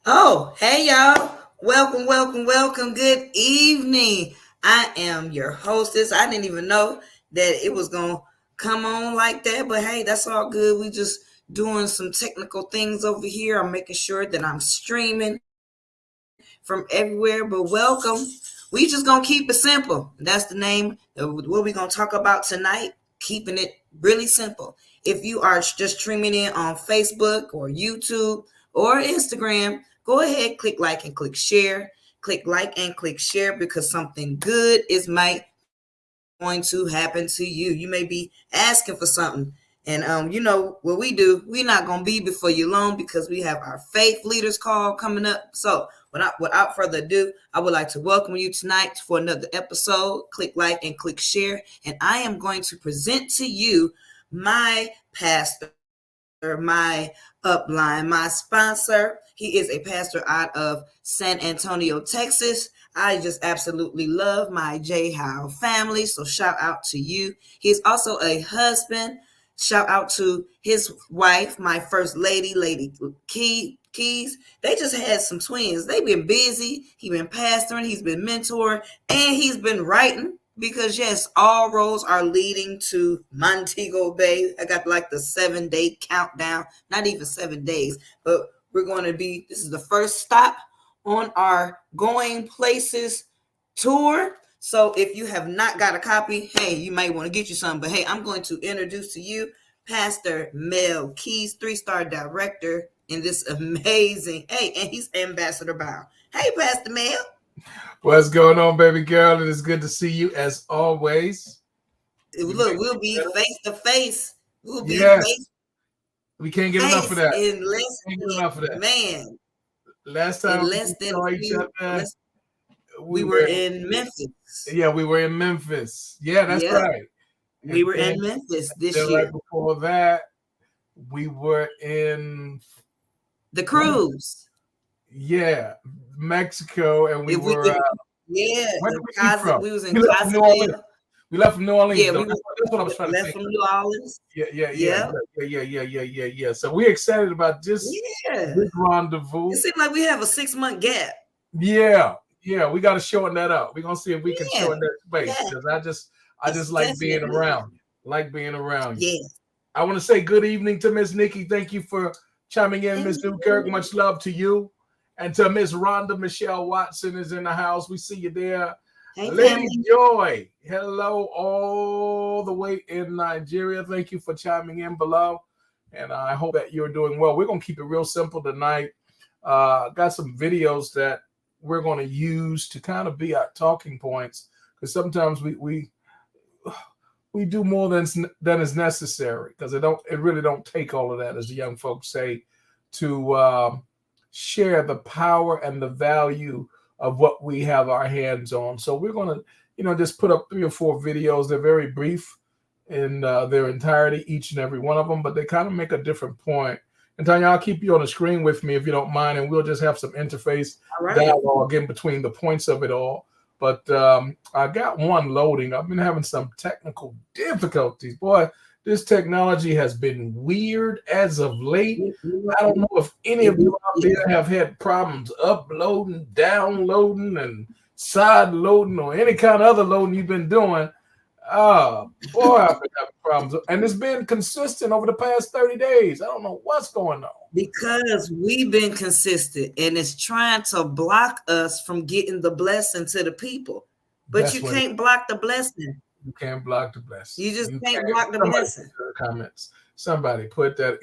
Oh, hey y'all. Welcome, welcome, welcome. Good evening. I am your hostess. I didn't even know that it was going to come on like that, but hey, that's all good. We just doing some technical things over here. I'm making sure that I'm streaming from everywhere, but welcome. We just going to keep it simple. That's the name of what we're going to talk about tonight. Keeping it really simple. If you are just streaming in on Facebook or YouTube or Instagram, go ahead, click like and click share. Click like and click share because something good is might going to happen to you. You may be asking for something. And you know what we do, we're not gonna be before you long because we have our faith leaders call coming up. So without further ado, I would like to welcome you tonight for another episode. Click like and click share. And I am going to present to you my pastor, my upline, my sponsor. He is a pastor out of San Antonio, Texas. I just absolutely love my J Howe family. So shout out to you. He's also a husband. Shout out to his wife, my first lady, Lady Keys. They just had some twins. They've been busy. He's been pastoring, he's been mentoring, and he's been writing because yes, all roads are leading to Montego Bay. I got like the 7-day countdown, not even 7 days, but this is the first stop on our Going Places tour. So if you have not got a copy, hey, you might want to get you some. But hey, I'm going to introduce to you Pastor Mel Keys, 3-star director in this amazing, hey, and he's Ambassador Bow. Hey, Pastor Mel. What's going on, baby girl? It is good to see you as always. Look, we'll be face to face. We'll be face. We can't get enough of that. In less than, man. Last time in less than saw each other, we were in Memphis. Yeah, we were in Memphis. Yeah, that's right. We were in Memphis this year. Right before that, we were in the cruise. Yeah, Mexico, and we were. Where did we was in New Orleans. We left from New Orleans. Yeah, that's what I was trying to say. Left from New Orleans. Yeah. So we're excited about this rendezvous. It seems like we have a 6-month gap. Yeah, we got to shorten that up. We're gonna see if we can shorten that space because I just like being around you. Like being around you. Yeah. I want to say good evening to Miss Nikki. Thank you for chiming in, Miss Newkirk. Much love to you. And to Miss Rhonda Michelle Watson is in the house. We see you there. Hey, Lady family. Joy, hello, all the way in Nigeria. Thank you for chiming in below. And I hope that you're doing well. We're going to keep it real simple tonight. Got some videos that we're going to use to kind of be our talking points. Because sometimes we do more than is necessary. Because it really don't take all of that, as the young folks say, to share the power and the value of what we have our hands on. So we're going to, just put up 3 or 4 videos. They're very brief in their entirety, each and every one of them, but they kind of make a different point. And Tanya, I'll keep you on the screen with me if you don't mind, and we'll just have some interface dialogue in between the points of it all. But I got one loading. I've been having some technical difficulties. Boy, this technology has been weird as of late. I don't know if any of you out there have had problems uploading, downloading, and side loading, or any kind of other loading you've been doing. Oh, boy, I've been having problems. And it's been consistent over the past 30 days. I don't know what's going on. Because we've been consistent, and it's trying to block us from getting the blessing to the people. But you can't block the blessing. You can't block the blessing. You just can't block the blessing. Comments. Somebody put that.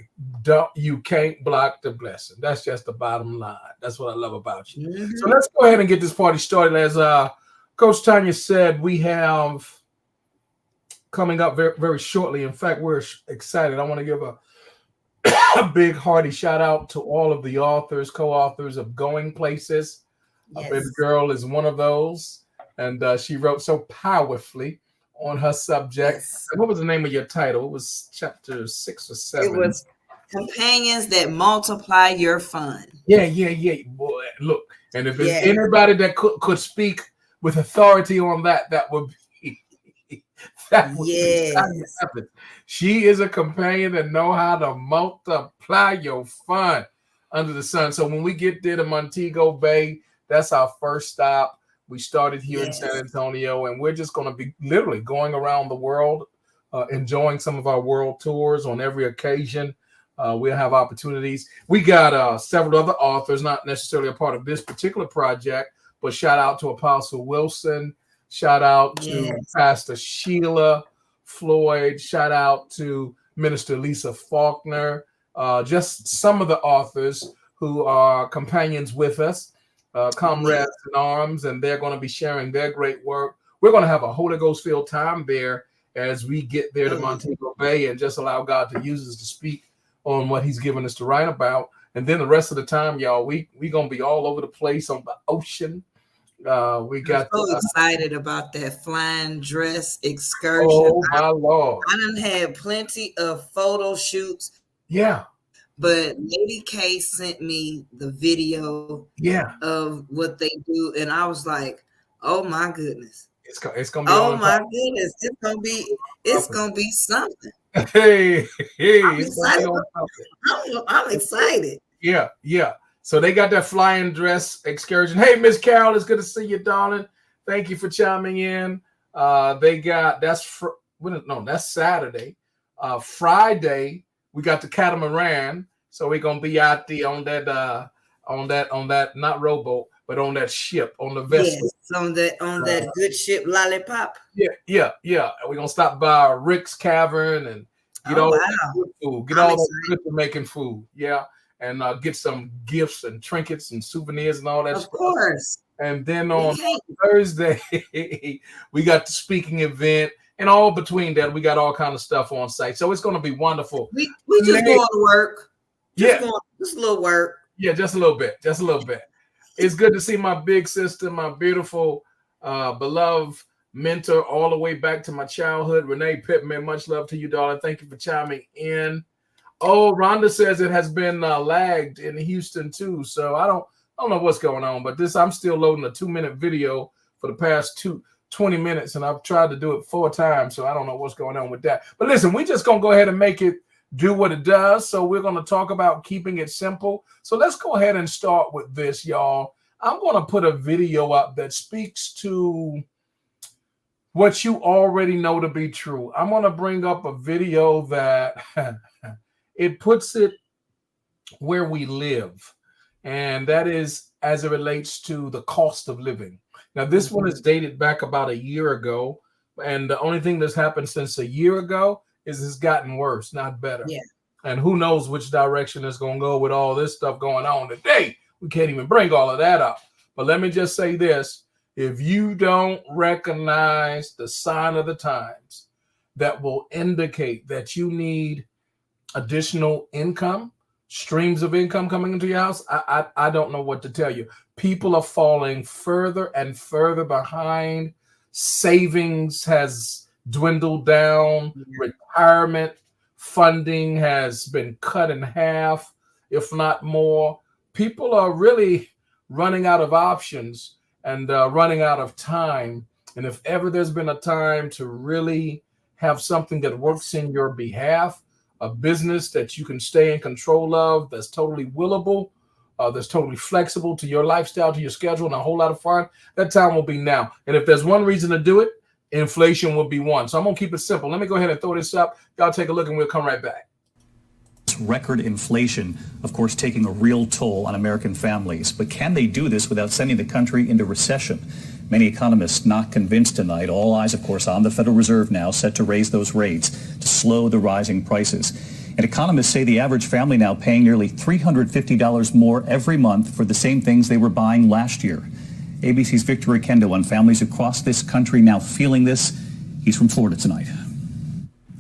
You can't block the blessing. That's just the bottom line. That's what I love about you. Mm-hmm. So let's go ahead and get this party started. As Coach Tanya said, we have coming up very, very shortly. In fact, we're excited. I want to give a big hearty shout out to all of the authors, co-authors of Going Places. Yes. Baby girl is one of those, and she wrote so powerfully on her subject. Yes. What was the name of your title? It was chapter 6 or 7. It was Companions That Multiply Your Fun. Yeah. Boy, look, and if it's anybody that could speak with authority on that would be She is a companion that know how to multiply your fun. under the sun. So when we get there to Montego Bay, that's our first stop. We started here in San Antonio, and we're just going to be literally going around the world, enjoying some of our world tours on every occasion. We'll have opportunities. We got several other authors, not necessarily a part of this particular project, but shout out to Apostle Wilson. Shout out to Pastor Sheila Floyd. Shout out to Minister Lisa Faulkner. Just some of the authors who are companions with us, comrades in arms, and they're going to be sharing their great work. We're going to have a Holy Ghost-filled time there as we get there to Montego Bay and just allow God to use us to speak on what he's given us to write about. And then the rest of the time, y'all, we going to be all over the place on the ocean. I'm so excited about that flying dress excursion. Oh, my Lord. I done had plenty of photo shoots. Yeah. But Lady K sent me the video of what they do. And I was like, oh, my goodness. It's gonna be oh, my goodness. It's gonna be something. Hey, I'm excited. I'm excited. Yeah. So they got that flying dress excursion. Hey, Miss Carol, it's good to see you, darling. Thank you for chiming in. They got that's Saturday. Friday we got the catamaran. So we're gonna be out there on that not rowboat, but on that ship, on the vessel. Yes, on that good ship Lollipop. Yeah. We're gonna stop by Rick's Cavern and get all that good food. Get all that good for making food. Yeah. And get some gifts and trinkets and souvenirs and all that stuff. Of course. And then on Thursday, we got the speaking event. And all between that, we got all kind of stuff on site. So it's going to be wonderful. We just going to work. Just a little work. Yeah, just a little bit. It's good to see my big sister, my beautiful, beloved mentor all the way back to my childhood, Renee Pittman. Much love to you, darling. Thank you for chiming in. Oh, Rhonda says it has been lagged in Houston too. So I don't know what's going on, but I'm still loading a 2-minute video for the past 20 minutes, and I've tried to do it 4 times. So I don't know what's going on with that. But listen, we're just going to go ahead and make it do what it does. So we're going to talk about keeping it simple. So let's go ahead and start with this, y'all. I'm going to put a video up that speaks to what you already know to be true. I'm going to bring up a video that it puts it where we live, and that is as it relates to the cost of living. Now, this one is dated back about a year ago, and the only thing that's happened since a year ago is it's gotten worse, not better. Yeah. And who knows which direction it's going to go with all this stuff going on today. We can't even bring all of that up. But let me just say this. If you don't recognize the sign of the times that will indicate that you need additional income, streams of income coming into your house, I don't know what to tell you. People are falling further and further behind. Savings has dwindled down. Retirement funding has been cut in half, if not more. People are really running out of options and running out of time. And if ever there's been a time to really have something that works in your behalf, a business that you can stay in control of, that's totally willable, that's totally flexible to your lifestyle, to your schedule, and a whole lot of fun, that time will be now. And if there's one reason to do it, inflation will be one. So I'm going to keep it simple. Let me go ahead and throw this up. Y'all take a look and we'll come right back. Record inflation, of course, taking a real toll on American families. But can they do this without sending the country into recession? Many economists not convinced tonight. All eyes, of course, on the Federal Reserve now, set to raise those rates to slow the rising prices. And economists say the average family now paying nearly $350 more every month for the same things they were buying last year. ABC's Victor Oquendo on families across this country now feeling this. He's from Florida tonight.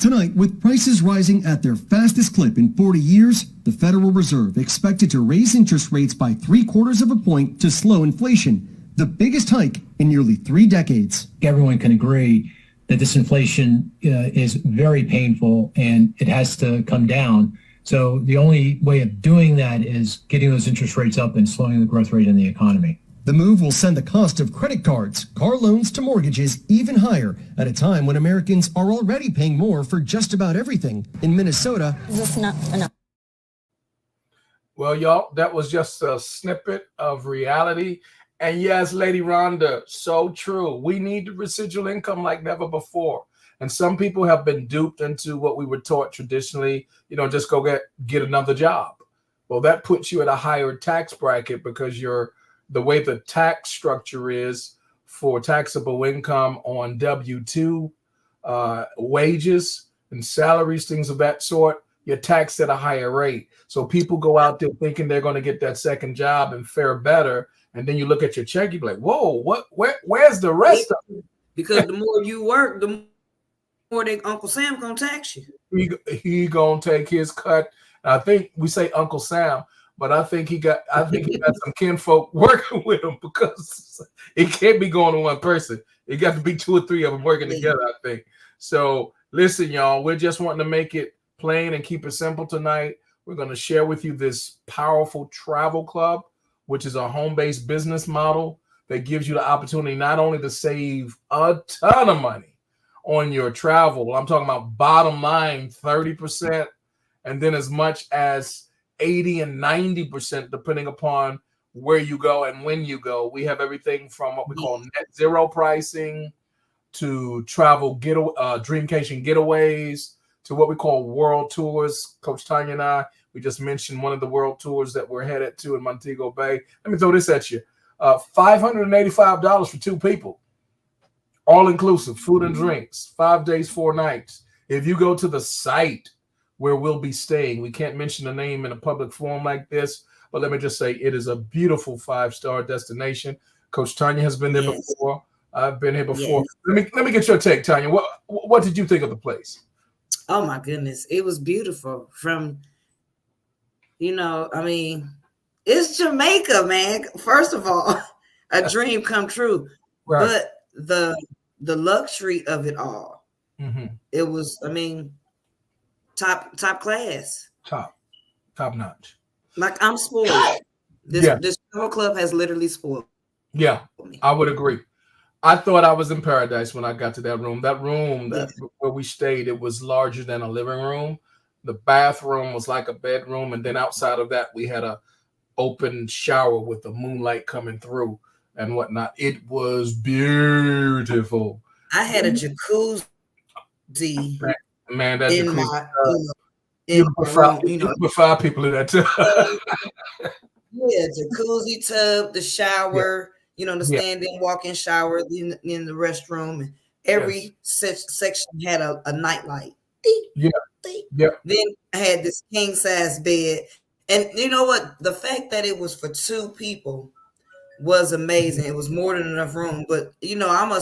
Tonight, with prices rising at their fastest clip in 40 years, the Federal Reserve expected to raise interest rates by 0.75 points to slow inflation, the biggest hike in nearly 3 decades. Everyone can agree that this inflation is very painful and it has to come down. So the only way of doing that is getting those interest rates up and slowing the growth rate in the economy. The move will send the cost of credit cards, car loans to mortgages even higher at a time when Americans are already paying more for just about everything. In Minnesota, is this not enough? Well, y'all, that was just a snippet of reality. And yes, Lady Rhonda, so true. We need the residual income like never before. And some people have been duped into what we were taught traditionally, just go get another job. Well, that puts you at a higher tax bracket because the way the tax structure is for taxable income on W-2 wages and salaries, things of that sort, you're taxed at a higher rate. So people go out there thinking they're going to get that second job and fare better. And then you look at your check, you're like, whoa, where's the rest of it? Because the more you work, the more Uncle Sam gonna tax you. He gonna take his cut. I think we say Uncle Sam, but I think he got some kinfolk working with him because it can't be going to one person. It got to be 2 or 3 of them working together, I think. So listen, y'all, we're just wanting to make it plain and keep it simple tonight. We're going to share with you this powerful travel club, which is a home-based business model that gives you the opportunity not only to save a ton of money on your travel. I'm talking about bottom line 30%, and then as much as 80 and 90%, depending upon where you go and when you go. We have everything from what we call net zero pricing to travel dreamcation getaways to what we call world tours. Coach Tanya and I, we just mentioned one of the world tours that we're headed to in Montego Bay. Let me throw this at you. $585 for 2 people. All inclusive, food and drinks, 5 days, 4 nights. If you go to the site where we'll be staying, we can't mention the name in a public forum like this, but let me just say it is a beautiful 5-star destination. Coach Tanya has been there before. I've been here before. Yes. Let me get your take, Tanya. What did you think of the place? Oh my goodness, it was beautiful. From, it's Jamaica, man. First of all, a dream come true. Right. But the luxury of it all, it was, top class, top notch. Like, I'm spoiled. This travel club has literally spoiled. Yeah, I would agree. I thought I was in paradise when I got to that room. That room where we stayed, it was larger than a living room. The bathroom was like a bedroom, and then outside of that, we had a open shower with the moonlight coming through and whatnot. It was beautiful. I had a jacuzzi. Man, that in jacuzzi. You put 5 people in that tub. Yeah, jacuzzi tub, the shower. The stand-in, walk-in shower in the restroom, and every section had a nightlight. Then I had this king-size bed, and you know what? The fact that it was for 2 people was amazing. It was more than enough room, but I'm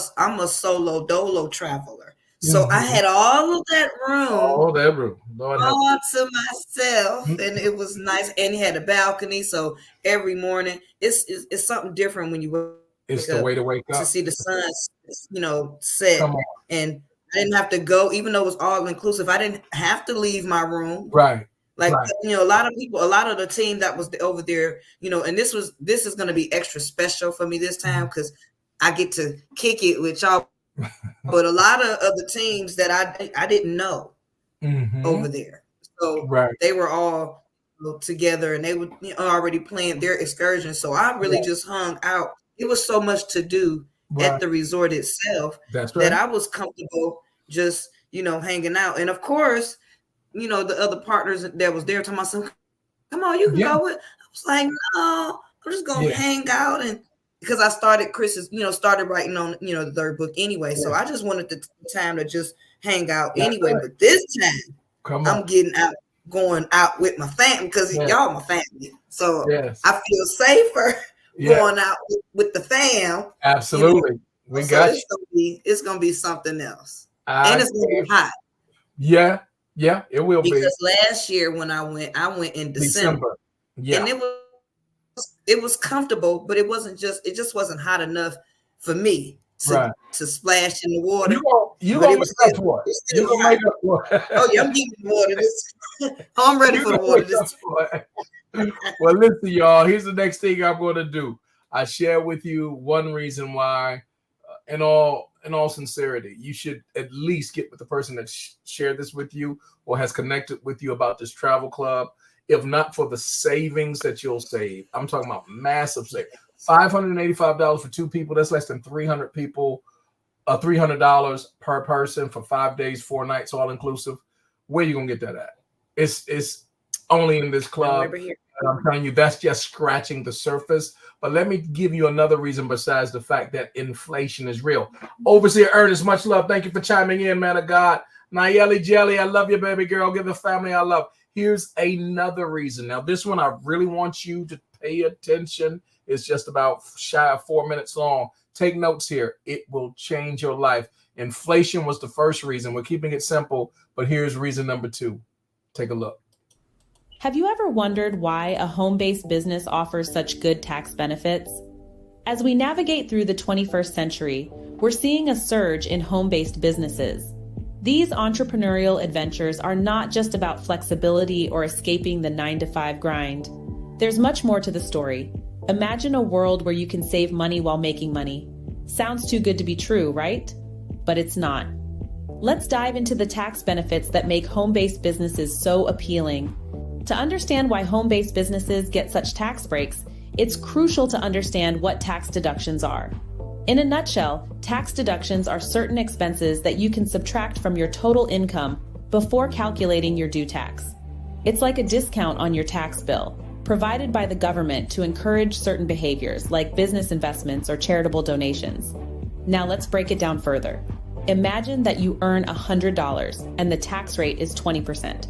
a solo dolo traveler, so I had all of that room. All that room, all to myself, and it was nice. And it had a balcony, so every morning it's something different when you. It's the way to wake up to see the sun, set, and I didn't have to go, even though it was all inclusive. I didn't have to leave my room, right? Like a lot of people, a lot of the team that was over there, and this is going to be extra special for me this time because I get to kick it with y'all. But a lot of the teams that I didn't know over there, so they were all together and they were already planning their excursion. So I really just hung out. It was so much to do at the resort itself that I was comfortable just hanging out. And of course, the other partners that was there told myself, "Come on, you can go with." I was like, "No, I'm just gonna hang out." And because I started started writing on the 3rd book anyway, so I just wanted the time to just hang out anyway. But this time, I'm getting out, going out with my family because y'all my family, so I feel safer going out with the fam. Absolutely, we got it's gonna be something else, and it's gonna be hot. Yeah, it will because last year when I went in December. And it was comfortable, but it just wasn't hot enough for me to splash in the water. You gonna make up for it. You gonna make up for it. Oh yeah, I'm getting the water. I'm ready for the water. Well, listen, y'all. Here's the next thing I'm going to do. I share with you one reason why, in all sincerity, you should at least get with the person that shared this with you or has connected with you about this travel club. if not for the savings that you'll save. I'm talking about massive savings. $585 for 2 people. That's less than 300 people. $300 per person for 5 days, 4 nights, all inclusive. Where you gonna get that at? It's only in this club. I'm telling you, that's just scratching the surface. But let me give you another reason besides the fact that inflation is real. Overseer Ernest, much love. Thank you for chiming in, man of God. Nayeli Jelly, I love you, baby girl. Give the family I love. Here's another reason. Now, this one I really want you to pay attention. It's just about shy of 4 minutes long. Take notes here. It will change your life. Inflation was the first reason. We're keeping it simple, but here's reason number 2. Take a look. Have you ever wondered why a home-based business offers such good tax benefits? As we navigate through the 21st century, we're seeing a surge in home-based businesses. These entrepreneurial adventures are not just about flexibility or escaping the 9-to-5 grind. There's much more to the story. Imagine a world where you can save money while making money. Sounds too good to be true, right? But it's not. Let's dive into the tax benefits that make home-based businesses so appealing. To understand why home-based businesses get such tax breaks, it's crucial to understand what tax deductions are. In a nutshell, tax deductions are certain expenses that you can subtract from your total income before calculating your due tax. It's like a discount on your tax bill, provided by the government to encourage certain behaviors like business investments or charitable donations. Now let's break it down further. Imagine that you earn $100 and the tax rate is 20%.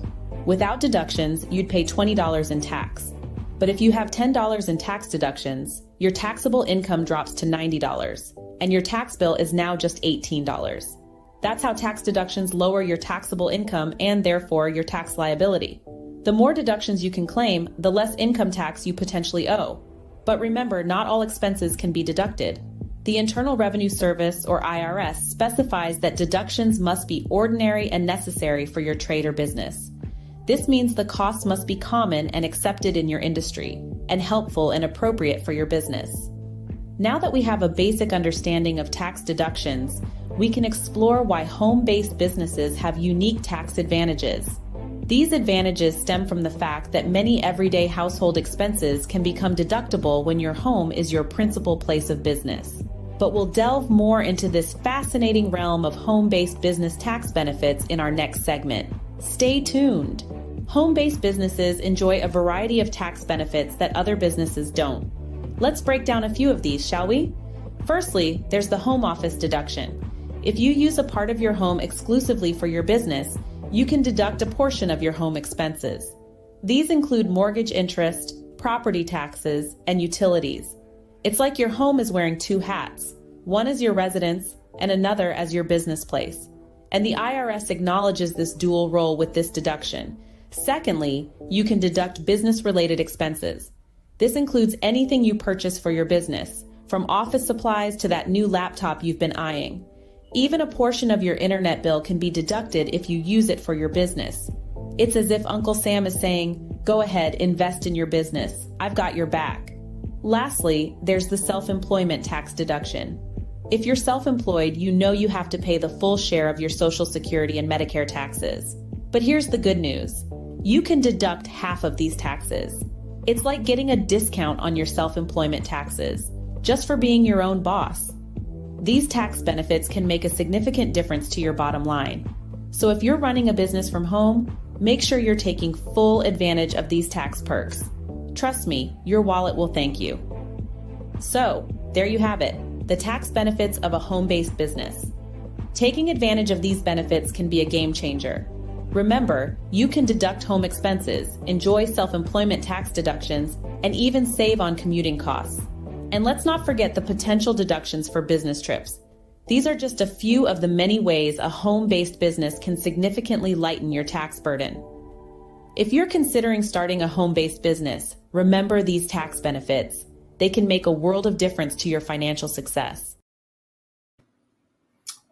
Without deductions, you'd pay $20 in tax. But if you have $10 in tax deductions, your taxable income drops to $90, and your tax bill is now just $18. That's how tax deductions lower your taxable income and therefore your tax liability. The more deductions you can claim, the less income tax you potentially owe. But remember, not all expenses can be deducted. The Internal Revenue Service, or IRS, specifies that deductions must be ordinary and necessary for your trade or business. This means the costs must be common and accepted in your industry, and helpful and appropriate for your business. Now that we have a basic understanding of tax deductions, we can explore why home-based businesses have unique tax advantages. These advantages stem from the fact that many everyday household expenses can become deductible when your home is your principal place of business. But we'll delve more into this fascinating realm of home-based business tax benefits in our next segment. Stay tuned. Home-based businesses enjoy a variety of tax benefits that other businesses don't. Let's break down a few of these, shall we? Firstly, there's the home office deduction. If you use a part of your home exclusively for your business, you can deduct a portion of your home expenses. These include mortgage interest, property taxes, and utilities. It's like your home is wearing 2 hats, one as your residence and another as your business place. And the IRS acknowledges this dual role with this deduction. Secondly, you can deduct business-related expenses. This includes anything you purchase for your business, from office supplies to that new laptop you've been eyeing. Even a portion of your internet bill can be deducted if you use it for your business. It's as if Uncle Sam is saying, go ahead, invest in your business. I've got your back. Lastly, there's the self-employment tax deduction. If you're self-employed, you know you have to pay the full share of your Social Security and Medicare taxes. But here's the good news. You can deduct half of these taxes. It's like getting a discount on your self-employment taxes, just for being your own boss. These tax benefits can make a significant difference to your bottom line. So if you're running a business from home, make sure you're taking full advantage of these tax perks. Trust me, your wallet will thank you. So, there you have it. The tax benefits of a home-based business. Taking advantage of these benefits can be a game changer. Remember, you can deduct home expenses, enjoy self-employment tax deductions, and even save on commuting costs. And let's not forget the potential deductions for business trips. These are just a few of the many ways a home-based business can significantly lighten your tax burden. If you're considering starting a home-based business, remember these tax benefits. They can make a world of difference to your financial success.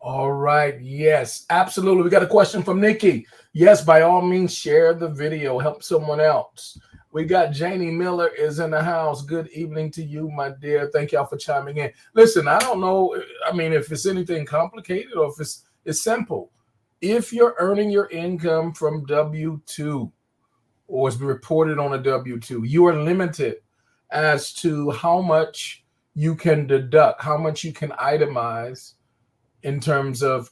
All right. Yes, absolutely. We got a question from Nikki. Yes, by all means, share the video. Help someone else. We got Janie Miller is in the house. Good evening to you, my dear. Thank y'all for chiming in. Listen, I don't know. I mean, if it's anything complicated or if it's simple. If you're earning your income from W-2, or is reported on a W-2. You are limited as to how much you can deduct, how much you can itemize in terms of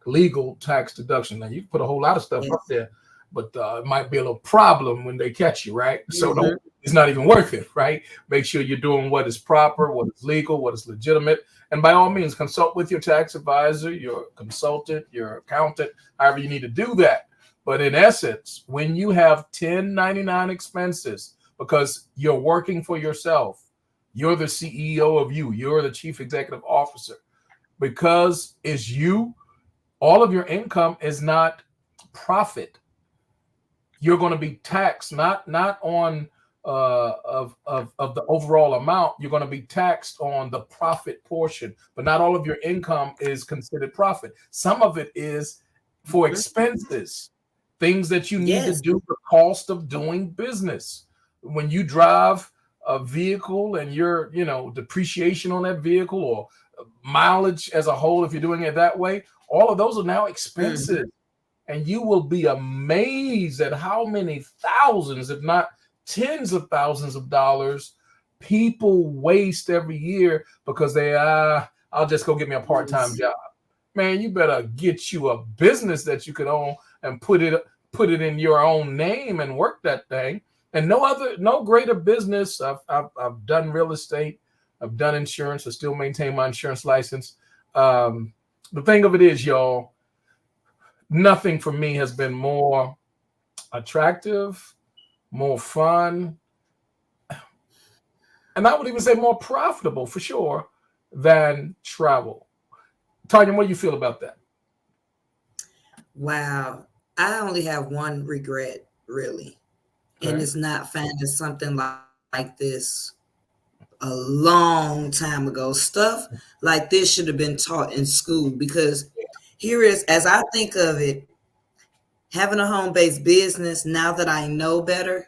legal tax deduction. Now, you can put a whole lot of stuff up there, but it might be a little problem when they catch you, right? So it's not even worth it, right? Make sure you're doing what is proper, what is legal, what is legitimate. And by all means, consult with your tax advisor, your consultant, your accountant, however you need to do that. But in essence, when you have 1099 expenses, because you're working for yourself, you're the CEO of you, you're the chief executive officer, because it's you, all of your income is not profit. You're going to be taxed not on of the overall amount. You're going to be taxed on the profit portion, but not all of your income is considered profit. Some of it is for expenses, things that you need to do, the cost of doing business. When you drive a vehicle and your, depreciation on that vehicle or mileage as a whole, if you're doing it that way, all of those are now expenses. And you will be amazed at how many thousands, if not tens of thousands of dollars people waste every year because I'll just go get me a part-time job. Man, you better get you a business that you can own and put it in your own name and work that thing. And no greater business. I've done real estate. I've done insurance. I still maintain my insurance license. The thing of it is, y'all, nothing for me has been more attractive, more fun, and I would even say more profitable for sure than travel. Tanya, what do you feel about that? Wow. I only have one regret, really. Okay. And it's not finding something like this a long time ago. Stuff like this should have been taught in school, because here is, as I think of it, having a home-based business, now that I know better,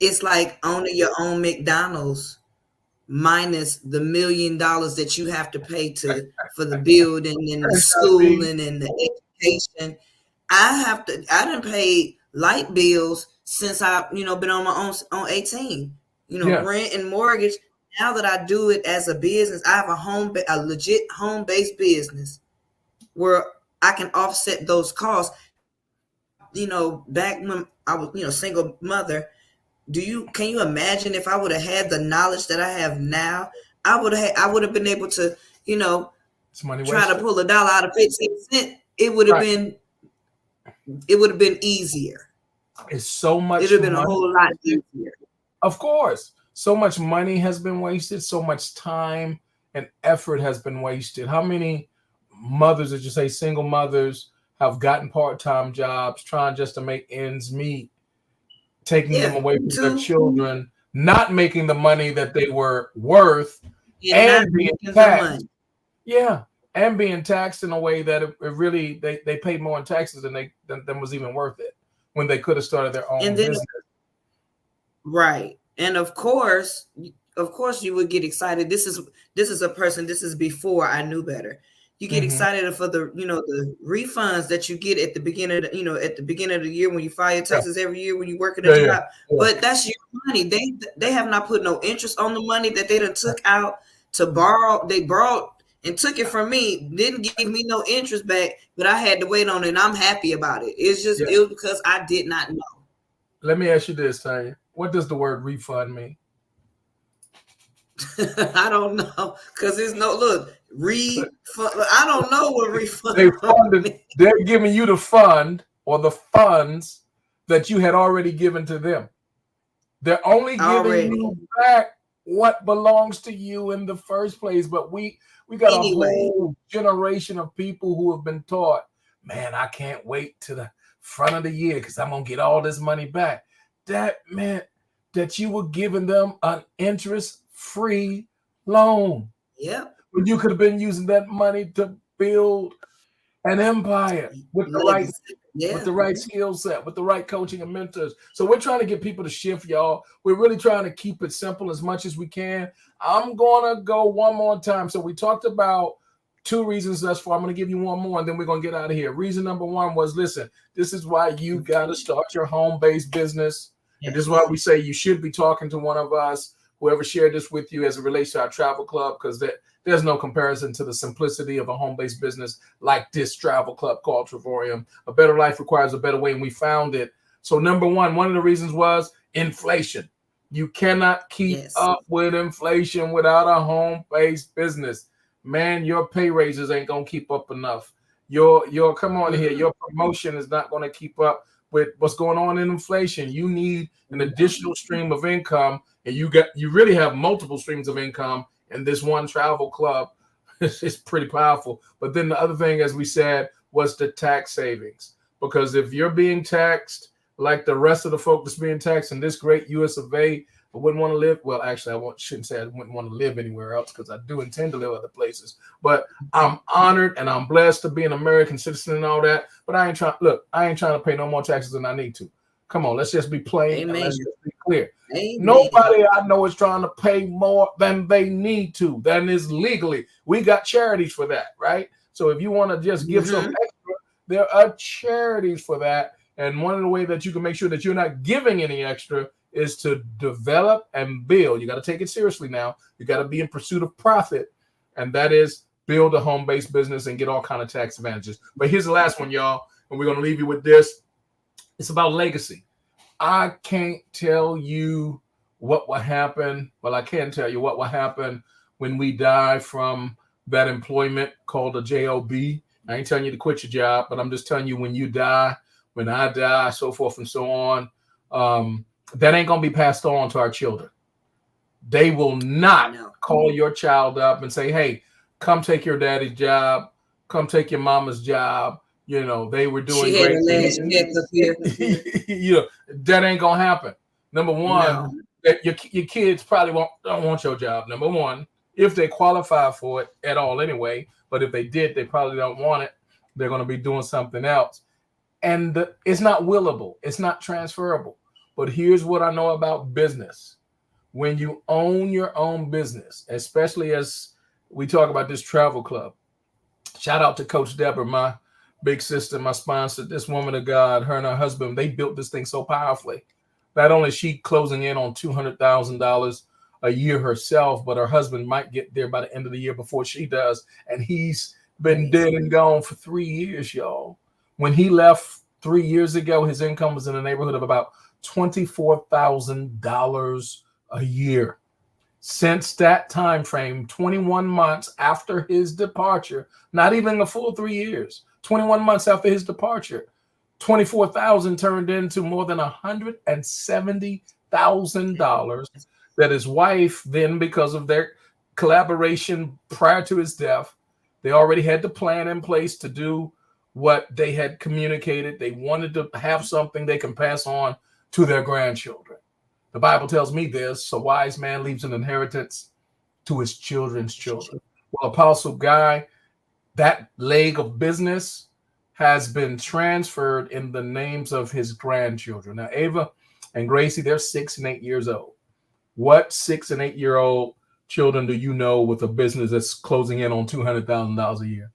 it's like owning your own McDonald's minus the $1 million that you have to pay for the building and the schooling and the education. I didn't pay light bills since I've been on my own 18. Rent and mortgage. Now that I do it as a business, I have a legit home-based business where I can offset those costs. Back when I was, single mother, can you imagine if I would have had the knowledge that I have now? I would have been able to, try to pull $1 out of 15 cents. It would have been easier. It's so much. It would have been a whole lot easier. Of course, so much money has been wasted. So much time and effort has been wasted. How many mothers, as you say, single mothers, have gotten part-time jobs trying just to make ends meet, taking them away from their children, not making the money that they were worth, and being taxed. Yeah, and being taxed in a way that it really they paid more in taxes than was even worth it when they could have started their own business. Right, and of course, you would get excited. This is before I knew better. You get excited for the refunds that you get at the beginning of the year when you file your taxes every year when you work at a job. But that's your money. They have not put no interest on the money that they done took out to borrow. They borrowed and took it from me. Didn't give me no interest back, but I had to wait on it, and I'm happy about it. It's just it was because I did not know. Let me ask you this, Tanya. What does the word refund mean? I don't know, because there's no refund. I don't know what refund. They're giving you the fund or the funds that you had already given to them. They're only giving you back what belongs to you in the first place. But we got a whole generation of people who have been taught, man, I can't wait to the front of the year because I'm gonna get all this money back. That meant that you were giving them an interest-free loan. Yep. When you could have been using that money to build an empire with the right skill set, with the right coaching and mentors. So we're trying to get people to shift, y'all. We're really trying to keep it simple as much as we can. I'm going to go one more time. So we talked about 2 reasons thus far. I'm going to give you one more, and then we're going to get out of here. Reason number 1 was, listen, this is why you got to start your home-based business. Yes. And this is why we say you should be talking to one of us, whoever shared this with you as it relates to our travel club, because there's no comparison to the simplicity of a home-based business like this travel club called Travorium. A better life requires a better way, and we found it. So number 1, one of the reasons was inflation. You cannot keep up with inflation without a home-based business. Man, your pay raises ain't gonna keep up enough. Your come on here, your promotion is not gonna keep up with what's going on in inflation. You need an additional stream of income, and you really have multiple streams of income, and this one travel club is pretty powerful. But then the other thing, as we said, was the tax savings. Because if you're being taxed like the rest of the folk that's being taxed in this great US of A, I wouldn't want to live. Well, actually, shouldn't say I wouldn't want to live anywhere else, because I do intend to live other places. But I'm honored and I'm blessed to be an American citizen and all that. But I ain't trying to pay no more taxes than I need to. Come on, let's just be plain and let's just be clear. Amen. Nobody I know is trying to pay more than they need to, than is legally. We got charities for that, right? So if you want to just give some extra, there are charities for that. And one of the ways that you can make sure that you're not giving any extra is to develop and build. You got to take it seriously now. You got to be in pursuit of profit. And that is build a home-based business and get all kind of tax advantages. But here's the last one, y'all. And we're going to leave you with this. It's about legacy. I can't tell you what will happen. Well, I can tell you what will happen when we die from that employment called a job. I ain't telling you to quit your job, but I'm just telling you when you die, when I die, so forth and so on, that ain't going to be passed on to our children. They will not call your child up and say, hey, come take your daddy's job. Come take your mama's job. You know, they were doing great things. You know, that ain't going to happen. Number one, that your kids probably don't want your job. Number one, if they qualify for it at all anyway. But if they did, they probably don't want it. They're going to be doing something else. And it's not willable. It's not transferable. But here's what I know about business. When you own your own business, especially as we talk about this travel club, shout out to Coach Deborah, my big sister, my sponsor, this woman of God, her and her husband, they built this thing so powerfully. Not only is she closing in on $200,000 a year herself, but her husband might get there by the end of the year before she does. And he's been dead and gone for 3 years, y'all. When he left 3 years ago, his income was in the neighborhood of about $24,000 a year. Since that time frame, 21 months after his departure, not even a full 3 years, 21 months after his departure, 24,000 turned into more than $170,000 that his wife then, because of their collaboration prior to his death, they already had the plan in place to do what they had communicated. They wanted to have something they can pass on to their grandchildren. The Bible tells me this: a wise man leaves an inheritance to his children's children. Well, Apostle Guy, that leg of business has been transferred in the names of his grandchildren. Now, Ava and Gracie, they're 6 and 8 years old. What 6 and 8 year old children do you know with a business that's closing in on $200,000 a year?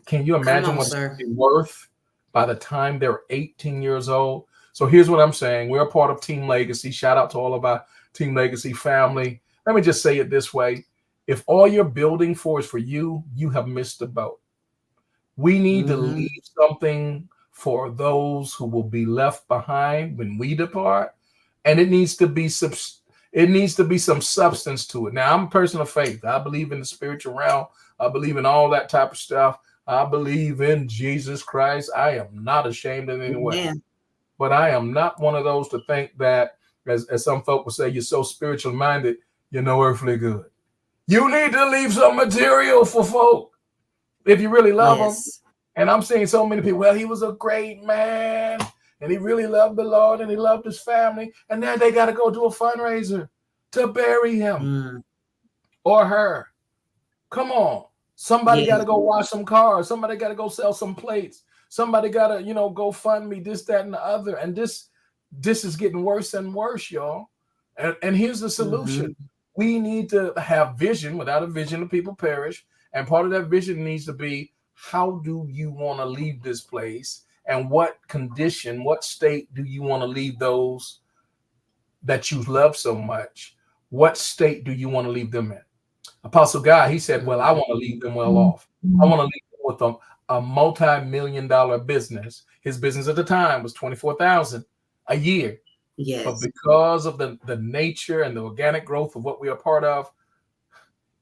Can you imagine what it's worth by the time they're 18 years old? So here's what I'm saying. We're a part of Team Legacy. Shout out to all of our Team Legacy family. Let me just say it this way. If all you're building for is for you, you have missed the boat. We need to leave something for those who will be left behind when we depart. And it needs to be some substance to it. Now, I'm a person of faith. I believe in the spiritual realm. I believe in all that type of stuff. I believe in Jesus Christ. I am not ashamed in any way. Yeah. But I am not one of those to think that, as some folk will say, you're so spiritual minded, you're no earthly good. You need to leave some material for folk if you really love them. And I'm seeing so many people, well, he was a great man and he really loved the Lord and he loved his family. And now they got to go do a fundraiser to bury him or her. Come on. Somebody got to go wash some cars. Somebody got to go sell some plates. Somebody got to, go fund me, this, that, and the other. And this is getting worse and worse, y'all. And here's the solution. We need to have vision. Without a vision, the people perish. And part of that vision needs to be, how do you want to leave this place? And what condition, what state do you want to leave those that you love so much? What state do you want to leave them in? Apostle Guy, he said, well, I want to leave them well off. I want to leave them with a multi-million-dollar business. His business at the time was $24,000 a year. Yes. But because of the nature and the organic growth of what we are part of,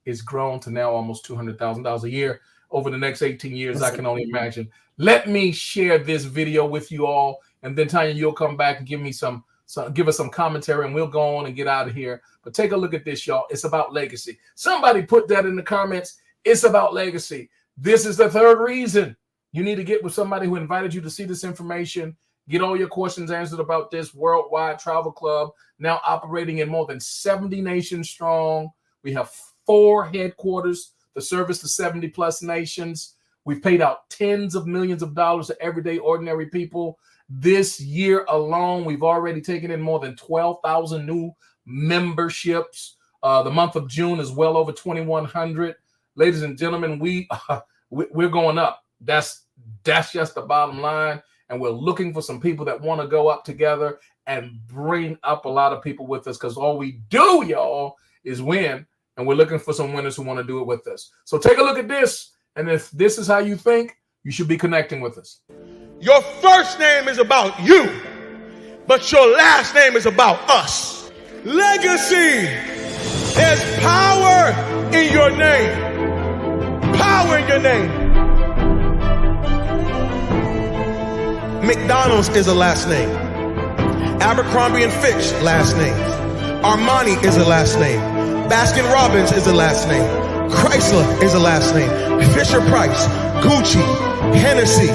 it's grown to now almost $200,000 a year. Over the next 18 years, I can only imagine. Let me share this video with you all, and then Tanya, you'll come back and give us some commentary, and we'll go on and get out of here. But take a look at this, y'all. It's about legacy. Somebody put that in the comments. It's about legacy. This is the third reason you need to get with somebody who invited you to see this information. Get all your questions answered about this worldwide travel club, now operating in more than 70 nations strong. We have 4 headquarters to service the 70 plus nations. We've paid out tens of millions of dollars to everyday ordinary people. This year alone, we've already taken in more than 12,000 new memberships. The month of June is well over 2,100. Ladies and gentlemen, we're going up. That's just the bottom line. And we're looking for some people that want to go up together and bring up a lot of people with us, because all we do, y'all, is win. And we're looking for some winners who want to do it with us. So take a look at this. And if this is how you think, you should be connecting with us. Your first name is about you, but your last name is about us. Legacy. There's power in your name. Power in your name. McDonald's is a last name. Abercrombie and Fitch, last name. Armani is a last name. Baskin Robbins is a last name. Chrysler is a last name. Fisher Price, Gucci, Hennessy,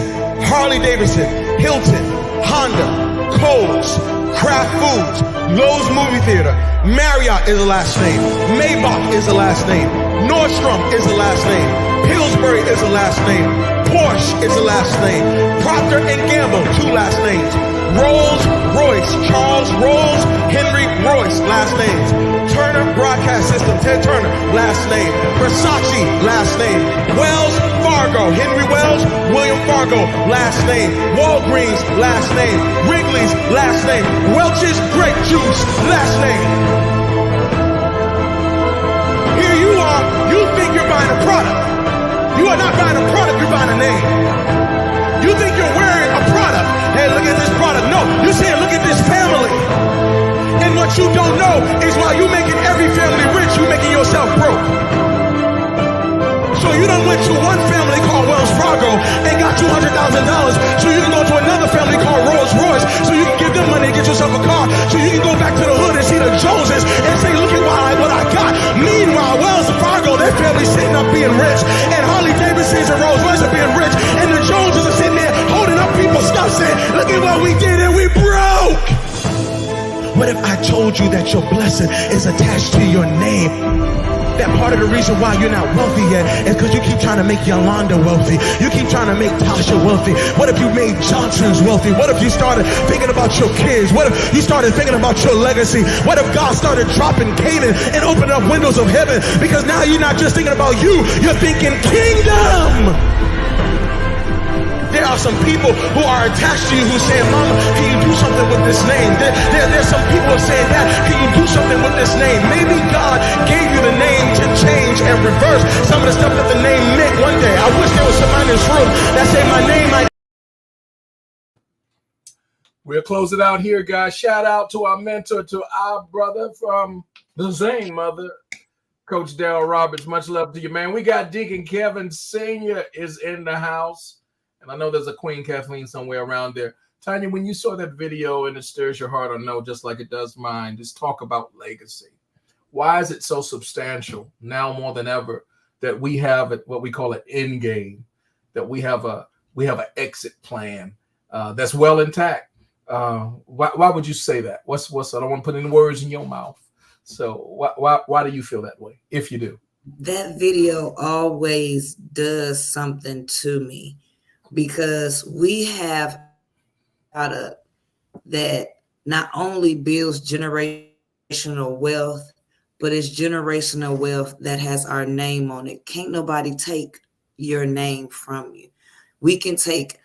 Harley Davidson, Hilton, Honda, Kohl's, Kraft Foods, Lowe's Movie Theater, Marriott is a last name. Maybach is a last name. Nordstrom is a last name. Pillsbury is a last name. Porsche is a last name. Procter & Gamble, 2 last names. Rolls Royce, Charles Rolls, Henry Royce, last names. Turner Broadcast System, Ted Turner, last name. Versace, last name. Wells Fargo, Henry Wells, William Fargo, last name. Walgreens, last name. Wrigley's, last name. Welch's Grape Juice, last name. Here you are, you think you're buying a product. You are not buying a product, you're buying a name. You think you're wearing a product. Hey, look at this product. No, you're saying, look at this family. And what you don't know is while you're making every family rich, you're making yourself broke. So you done went to one family called Wells Fargo and got $200,000 so you can go to another family called Rolls Royce so you can give them money and get yourself a car so you can go back to the hood and see the Joneses and say, look at what I got. Meanwhile, Wells Fargo, their family's sitting up being rich, and Harley Davidsons and Rolls Royce are being rich, and the Joneses are sitting there holding up people's stuff saying, look at what we did and we broke. What if I told you that your blessing is attached to your name? That part of the reason why you're not wealthy yet is because you keep trying to make Yolanda wealthy. You keep trying to make Tasha wealthy. What if you made Johnson's wealthy? What if you started thinking about your kids? What if you started thinking about your legacy? What if God started dropping Canaan and opening up windows of heaven? Because now you're not just thinking about you, you're thinking kingdom. There are some people who are attached to you who say, Mama, can you do something with this name? There's some people who say, Dad, can you do something with this name? Maybe God gave you the name to change and reverse some of the stuff that the name meant one day. I wish there was somebody in this room that say my name. We'll close it out here, guys. Shout out to our mentor, to our brother from the Zane mother, Coach Darryl Roberts. Much love to you, man. We got Deacon Kevin Sr. is in the house. And I know there's a Queen Kathleen somewhere around there. Tanya, when you saw that video and it stirs your heart, I know, just like it does mine, just talk about legacy. Why is it so substantial now more than ever that we have what we call an end game, that we have an exit plan that's well intact? Why would you say that? What's I don't want to put any words in your mouth. So why do you feel that way, if you do? That video always does something to me. Because we have a product that not only builds generational wealth, but it's generational wealth that has our name on it. Can't nobody take your name from you. We can take,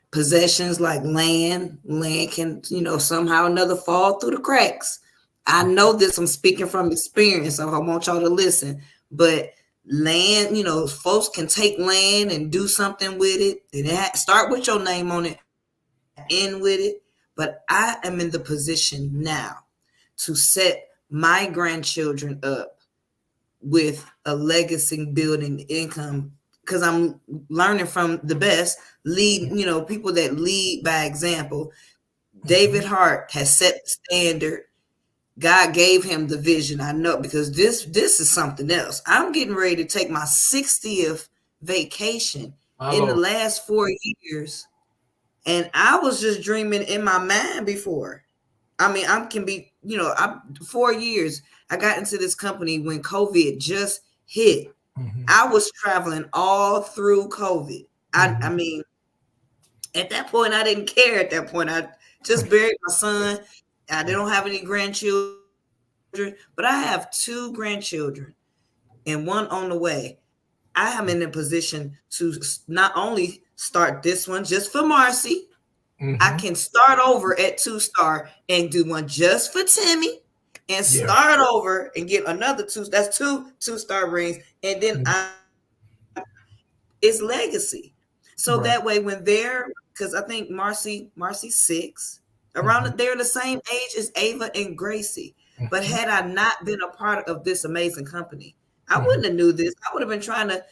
possessions like land. Land can, somehow or another fall through the cracks. I know this, I'm speaking from experience, so I want y'all to listen. But land, folks can take land and do something with it. And start with your name on it, end with it. But I am in the position now to set my grandchildren up with a legacy building income, because I'm learning from the best, people that lead by example. David Hart has set the standard. God gave him the vision. I know, because this is something else. I'm getting ready to take my 60th vacation in the last 4 years. And I was just dreaming in my mind before. I mean, 4 years. I got into this company when COVID just hit. Mm-hmm. I was traveling all through COVID. Mm-hmm. I mean, at that point, I didn't care. At that point, I just buried my son. I don't have any grandchildren, but I have 2 grandchildren and 1 on the way. I am in a position to not only start this one just for Marcy, mm-hmm. I can start over at 2-star and do one just for Timmy and start over and get another 2. That's 2 2-star rings. And then it's legacy. So that way when because I think Marcy's 6, around they're the same age as Ava and Gracie. But had I not been a part of this amazing company, I wouldn't have knew this. I would have been trying to,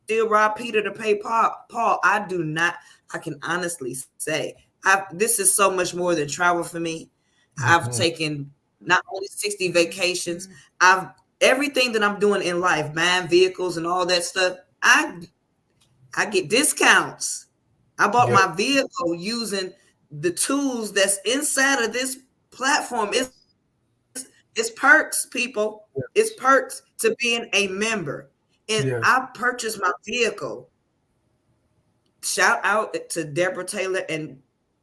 still rob Peter to pay Paul. I do not. I can honestly say this is so much more than travel for me. I've taken not only 60 vacations. Everything that I'm doing in life, buying vehicles and all that stuff. I get discounts. I bought my vehicle using the tools that's inside of this platform. It's perks, people. It's perks to being a member. And I purchased my vehicle. Shout out to Deborah Taylor and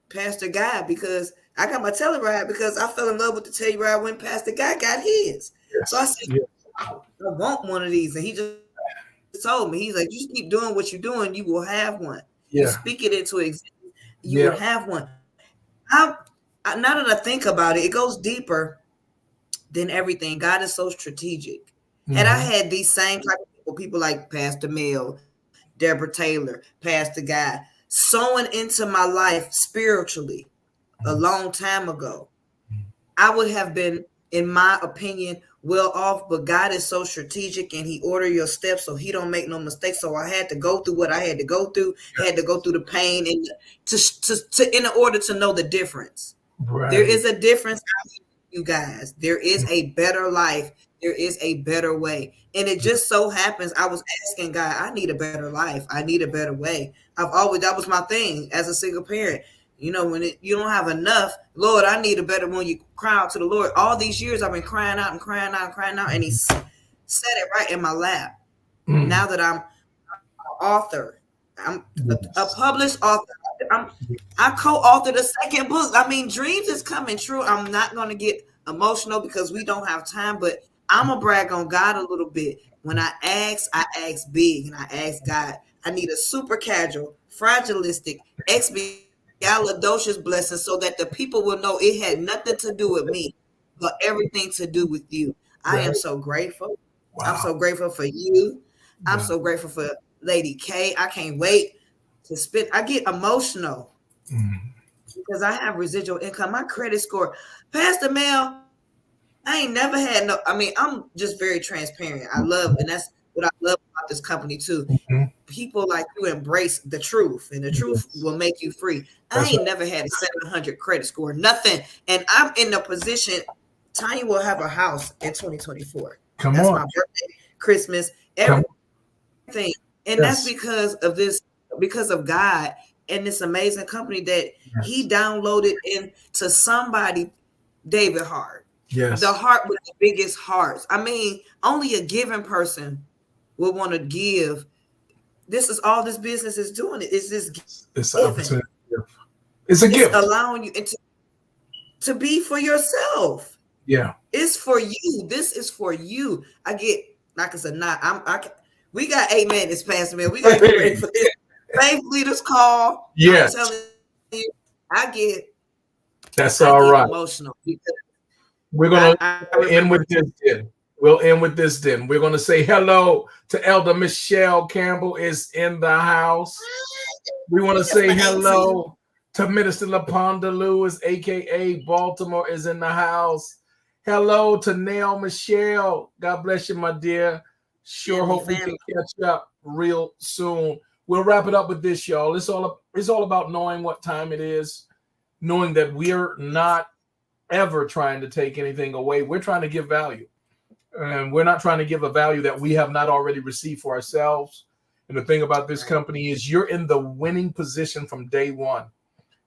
Pastor Guy, because I got my Telluride because I fell in love with the Telluride when Pastor Guy got his. So I said, I want one of these. And he just told me, he's like, you keep doing what you're doing, you will have one. You speak it into existence, you will have one. Now that I think about it, it goes deeper than everything. God is so strategic. Had I had these same type of people like Pastor Mel, Deborah Taylor, Pastor Guy, sowing into my life spiritually a long time ago, I would have been, in my opinion, well off. But God is so strategic and he order your steps so he don't make no mistakes. So I had to go through what I had to go through. I had to go through the pain and in order to know the difference. Right. There is a difference, you guys. There is a better life. There is a better way. And it just so happens I was asking God, I need a better life. I need a better way. That was my thing as a single parent. When you don't have enough, Lord, I need a better one. You cry out to the Lord. All these years I've been crying out and crying out and crying out. And he set it right in my lap. Now that I'm an author, I'm a published author. I co-authored a 2nd book. I mean, dreams is coming true. I'm not going to get emotional because we don't have time, but I'm going to brag on God a little bit. When I ask big, and I ask God, I need a super casual, fragilistic, expialidocious blessing so that the people will know it had nothing to do with me, but everything to do with you. I am so grateful. Wow. I'm so grateful for you. I'm so grateful for Lady K. I can't wait to spend. I get emotional because I have residual income. My credit score, Pastor Mel, I ain't never had I'm just very transparent. And that's what I love about this company too. People like you embrace the truth, and the truth will make you free. I ain't never had a 700 credit score, nothing. And I'm in the position, Tanya will have a house in 2024. That's my birthday, Christmas, everything. And that's because of this, because of God and this amazing company that he downloaded into somebody, David Hart. Yes. The heart with the biggest hearts. I mean, only a giving person would want to give. This is all this business is doing. It's an opportunity. It's a gift. Allowing you to be for yourself. Yeah. It's for you. This is for you. I get like I said, we got 8 minutes past me. We got to get ready for this faith leaders call. Yes. I'm telling you, I get emotional because we're gonna end with this then. We'll end with this then. We're gonna say hello to Elder Michelle Campbell is in the house. We want to say hello to Minister LaPonda Lewis, aka Baltimore, is in the house. Hello to Nail Michelle. God bless you, my dear. Sure hope we can catch up real soon. We'll wrap it up with this, y'all. It's all about knowing what time it is, knowing that we're not ever trying to take anything away. We're trying to give value. And we're not trying to give a value that we have not already received for ourselves. And the thing about this company is you're in the winning position from day one.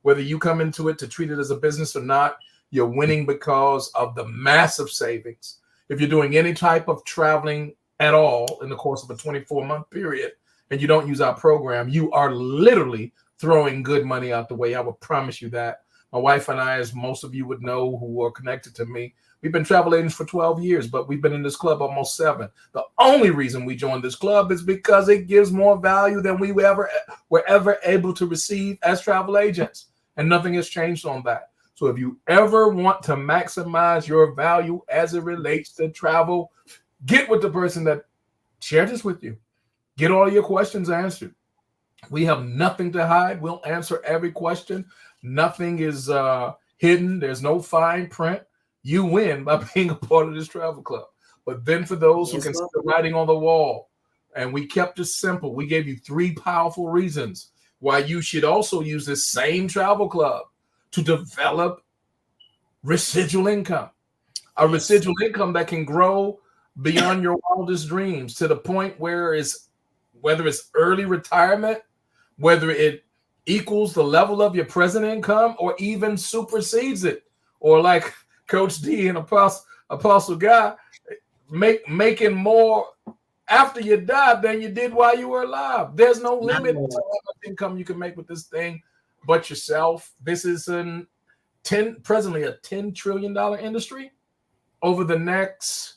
Whether you come into it to treat it as a business or not, you're winning because of the massive savings. If you're doing any type of traveling at all in the course of a 24-month period and you don't use our program, you are literally throwing good money out the way. I will promise you that. My wife and I, as most of you would know who are connected to me, we've been travel agents for 12 years, but we've been in this club almost 7. The only reason we joined this club is because it gives more value than we were ever able to receive as travel agents. And nothing has changed on that. So if you ever want to maximize your value as it relates to travel, get with the person that shared this with you. Get all your questions answered. We have nothing to hide. We'll answer every question. Nothing is hidden. There's no fine print. You win by being a part of this travel club. But then for those who can see the writing on the wall, and we kept it simple, we gave you 3 powerful reasons why you should also use this same travel club to develop residual income. A residual income that can grow beyond your wildest dreams to the point where whether it's early retirement, whether it equals the level of your present income or even supersedes it, or like Coach D and Apostle Guy, making more after you die than you did while you were alive. There's no limit to how much income you can make with this thing but yourself. This is presently a $10 trillion industry. Over the next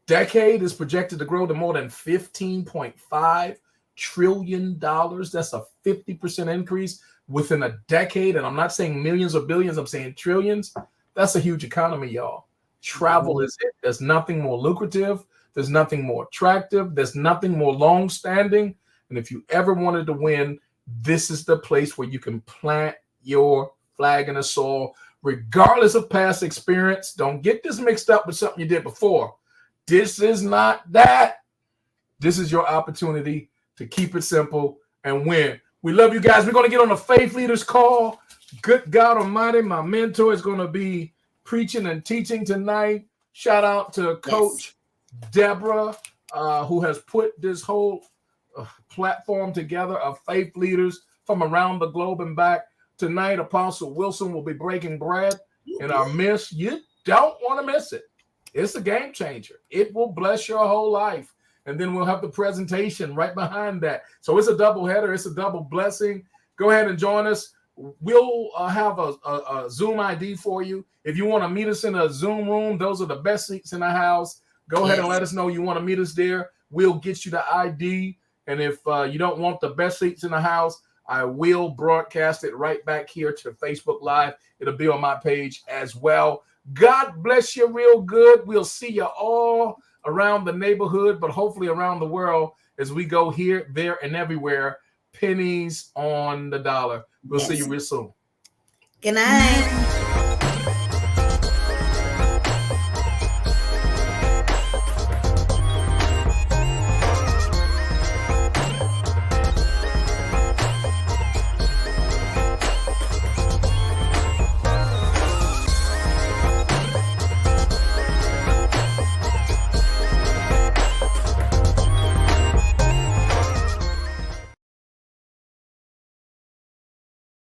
decade, is projected to grow to more than $15.5 trillion. That's a 50% increase within a decade. And I'm not saying millions or billions, I'm saying trillions. That's a huge economy, y'all. Travel is it. There's nothing more lucrative. There's nothing more attractive. There's nothing more long-standing. And if you ever wanted to win, this is the place where you can plant your flag in the soil, regardless of past experience. Don't get this mixed up with something you did before. This is not that. This is your opportunity to keep it simple and win. We love you guys. We're going to get on a faith leaders call. Good God Almighty, my mentor is going to be preaching and teaching tonight. Shout out to Coach Deborah, who has put this whole platform together of faith leaders from around the globe and back. Tonight, Apostle Wilson will be breaking bread in our midst. You don't want to miss it. It's a game changer. It will bless your whole life. And then we'll have the presentation right behind that. So it's a double header. It's a double blessing. Go ahead and join us. We'll have a Zoom ID for you. If you want to meet us in a Zoom room, those are the best seats in the house. Go ahead and let us know you want to meet us there. We'll get you the ID. And if you don't want the best seats in the house, I will broadcast it right back here to Facebook Live. It'll be on my page as well. God bless you real good. We'll see you all around the neighborhood, but hopefully around the world as we go here, there, and everywhere. Pennies on the dollar. We'll see you real soon. Good night.